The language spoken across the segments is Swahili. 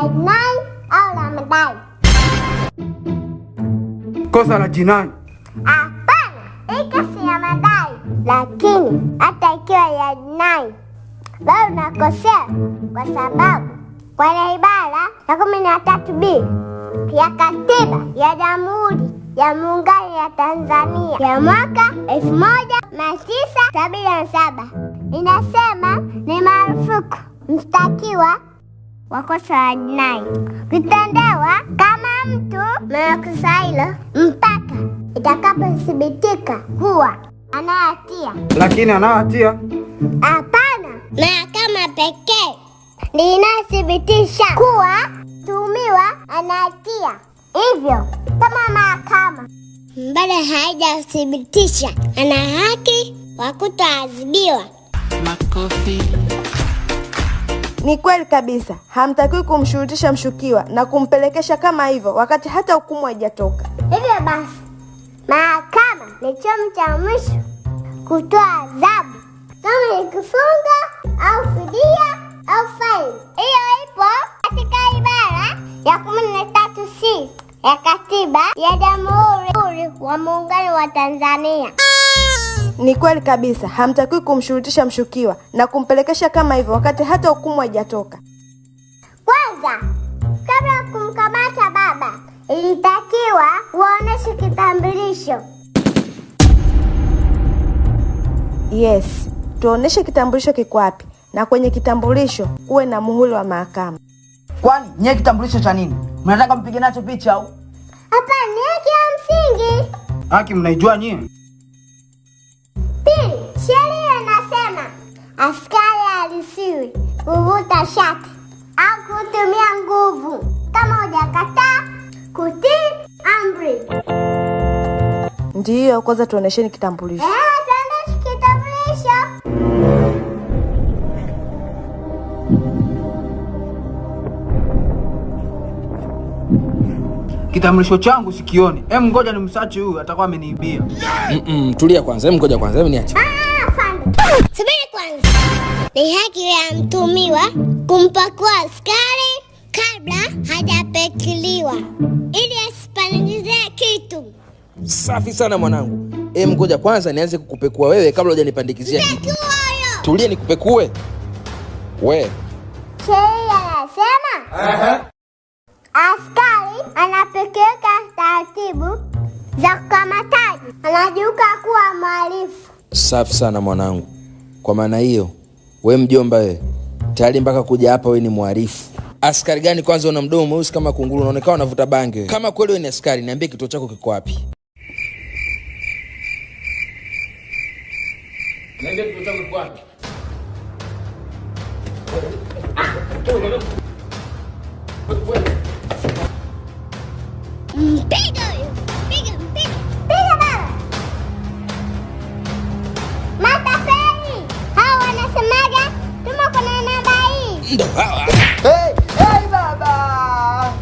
jinai au la madai? Kosa la jinai. Hapana, hii kesi ya madai. Lakini hata ikiwa ya jinai bado unakosea, kwa sababu kwa ibara ya 13B ya Katiba ya Jamhuri ya Muungano ya Tanzania ya mwaka 1977 inasema ni marufuku mshtakiwa wa kosa la jinai kutendewa kama mtu mwenye kosa hilo mpaka itakapothibitika kuwa ana hatia. Lakini ana hatia? Hapana, mahakama pekee ndiyo inathibitisha kuwa mtuhumiwa ana hatia. Hivyo kama mahakama bado haijathibitisha ana haki wa kutoadhibiwa. Makofi. Ni kweli kabisa, hamtakiwi kumshurutisha mshukiwa na kumpelekesha kama hivyo wakati hata hukumu haijatoka. Hivyo basi, mahakama ni chombo cha mwisho kutoa adhabu, kama ni kufunga au fidia au faini. Hiyo ipo katika ibara ya 13C ya Katiba ya Jamhuri ya Muungano wa Tanzania. Ni kweli kabisa, hamtakiwi kumshurutisha mshukiwa na kumpelekesha kama hivyo wakati hata hukumu haijatoka. Kwanza, kabla ya kumkamata baba, ilitakiwa uoneshe kitambulisho. Yes, tuoneshe kitambulisho kiko wapi, na kwenye kitambulisho kuwe na muhuri wa mahakama. Kwani nyie kitambulisho cha nini? Mnataka mpige nacho picha au? Hapa ni haki ya msingi. Haki mnaijua nyie? Pili, sheria inasema askari haruhusiwi kuvuta shati au kutumia nguvu kama hujakataa kutii amri. Ndiyo, kwanza tuonesheni kitambulisho. Tuoneshe kitambulisho. Kitambulisho changu sikioni. Ngoja nimsachi huyu, atakuwa ameniibia. Tulia kwanza, ngoja kwanza, hebu niache. Subiri kwanza. Ni haki ya mtumiwa kumpakua askari kabla hajapekiliwa ili asipandikize kitu. Safi sana mwanangu. Ngoja kwanza nianze kukupekua wewe kabla hujanipandikizia kitu. Tulia nikupekue. We. Sheria inasema askari anapekeka taratibu za kukamataji, anajiuka kuwa mhalifu. Safi sana mwanangu. Kwa maana hiyo, we mjomba wewe, tayari mpaka kuja hapa we ni mhalifu. Askari gani kwanza una mdomo mweusi kama kunguru, unaonekana unavuta bange. Kama kweli wewe ni askari, niambie kituo chako kiko wapi? Niambie kituo chako kiko wapi? Mpiga huyo. Piga baba. Matapeli. Hao wanasemaga tuma kuna namba hii. Ndo hawa. Hey baba.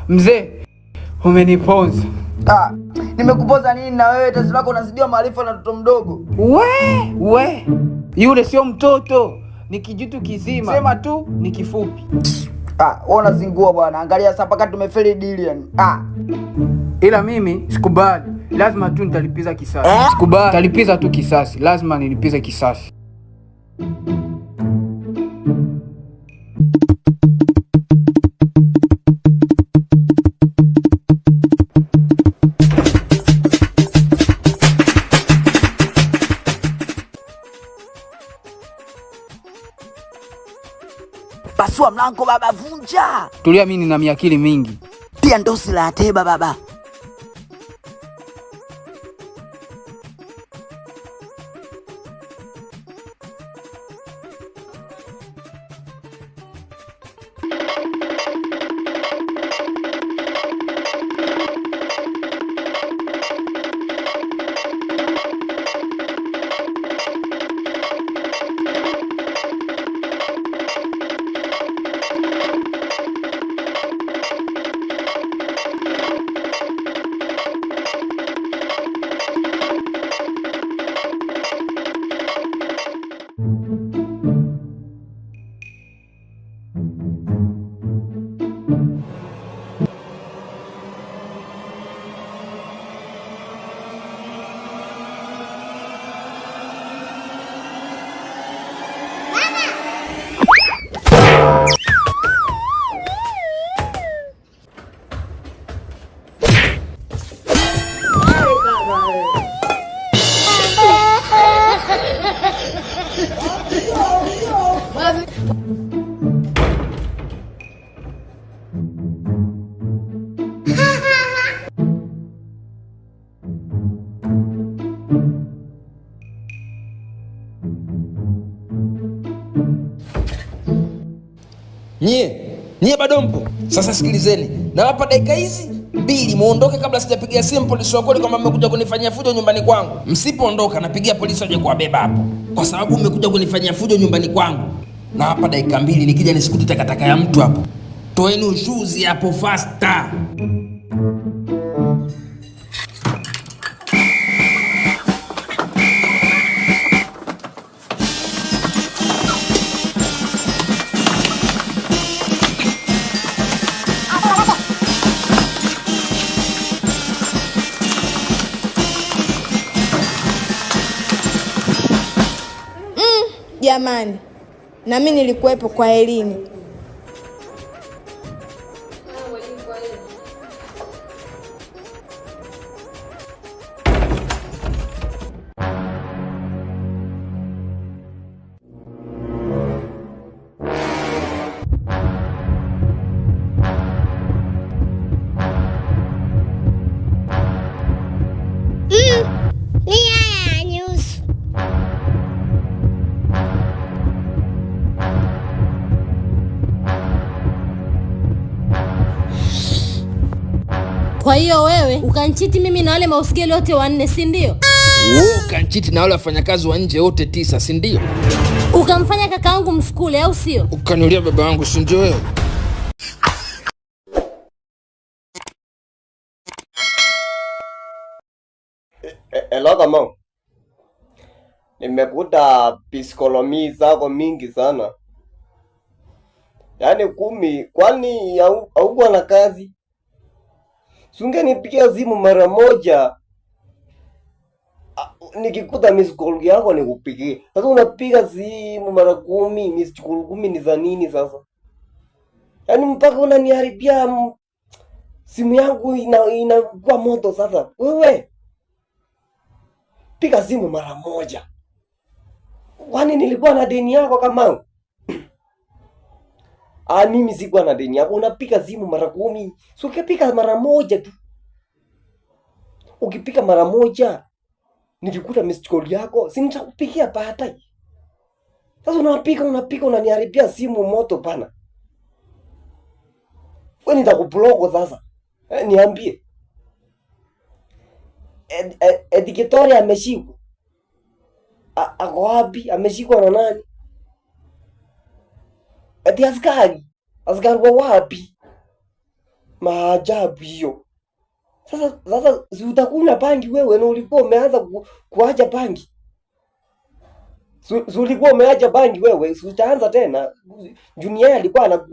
Mzee, umeniponza. Nimekupoza nini na wewe? Tatizo lako unazidiwa maarifa na mtoto mdogo. We, yule sio mtoto, ni kijitu kizima. Sema tu ni kifupi. Wewe unazingua bwana. Angalia sasa mpaka tumefeli deal yani. Ila mimi sikubali. Lazima tu nitalipiza kisasi. Sikubali. Nitalipiza tu kisasi. Lazima nilipize kisasi. Pasua mlango baba, vunja. Tulia, mimi nina miakili mingi. Tia ndosi la teba baba. Nyie bado mpo? Sasa sikilizeni. Nawapa dakika hizi 2 muondoke kabla sijapigia simu polisi wa kweli kwamba mmekuja kunifanyia fujo nyumbani kwangu. Msipoondoka napigia polisi waje kuwabeba hapo. Kwa sababu mmekuja kunifanyia fujo nyumbani kwangu. Na hapa dakika 2 nikija nisikute takataka ya mtu hapo. Toeni ushuzi hapo faster. Jamani, na mimi nilikuwepo kwa Elini. Kwa hiyo wewe ukanchiti mimi na wale mausigeli wote 4, si ndio? Wewe ukanchiti na wale wafanyakazi wa nje wote 9, si ndio? Ukamfanya kaka wangu mskule au sio? Ukaniulia baba wangu, si ndio wewe? Hello kama. Nimekuta piskolomi zako mingi sana. Yaani 10, kwani haukuwa na kazi? Sungenipigia simu mara moja. Nikikuta miss call yako nikupigie. Sasa unapiga simu mara 10, miss call 10 ni za nini sasa? Yaani mpaka unaniharibia simu yangu inakuwa moto sasa. Wewe piga simu mara moja. Kwani nilikuwa na deni yako kama? Mimi sikuwa na deni yako. Unapiga simu mara 10. So ukipiga mara moja tu. Ukipiga mara moja nikikuta missed call yako, si nitakupigia baadaye. Sasa unapiga unaniharibia simu moto pana. Wewe nitakublock sasa. Niambie. Edikitoria ameshikwa. Ako wapi? Ameshikwa na nani? Ati askari wa wapi? Maajabu hiyo. Sasa si utakunywa bangi wewe, na ulikuwa umeanza kuacha bangi. Si ulikuwa umeacha bangi wewe, si utaanza tena. Junior alikuwa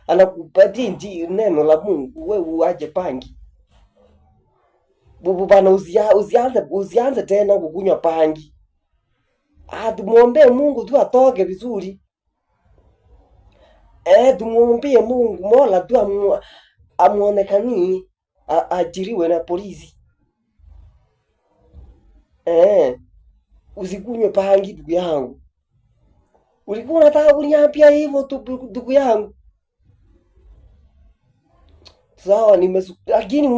anakupatia neno la Mungu, wewe uache bangi. Bubu bana, usianze tena kukunywa bangi. Tumuombe Mungu tu atoke vizuri. Tumuombe Mungu, Mola tu amuonekanie, ajiriwe na polisi. Usikunywe bangi ndugu yangu. Ulikuwa unataka kuniambia hivyo tu ndugu yangu. Sawa, lakini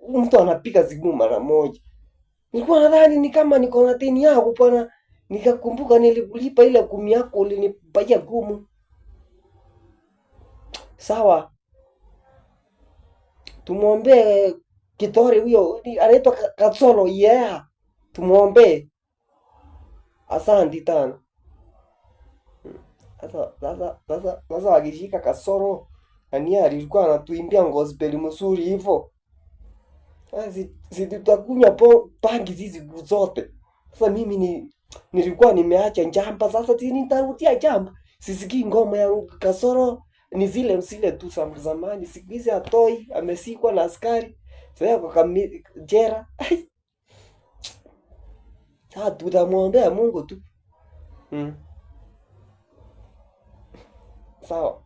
mtu anapiga simu mara moja. Nilikuwa nadhani ni kama niko na deni yako bwana, nikakumbuka nilikulipa ile 10 yako ulinipatia gumu. Sawa. Tumuombe Kitore huyo anaitwa Katsolo, yeah. Tumuombe. Asante tano. Sasa akishika kasoro nani alikuwa anatuimbia gospel mzuri hivyo. Sasa tutakunywa bangi hizi zote. Sasa mimi nilikuwa nimeacha njamba, sasa nitarudia njamba. Sisikii ngoma ya kasoro, ni zile tu za zamani. Siku hizi atoi amesikwa na askari. Sasa kwa jera. Sasa tutamwombea Mungu tu. Sawa.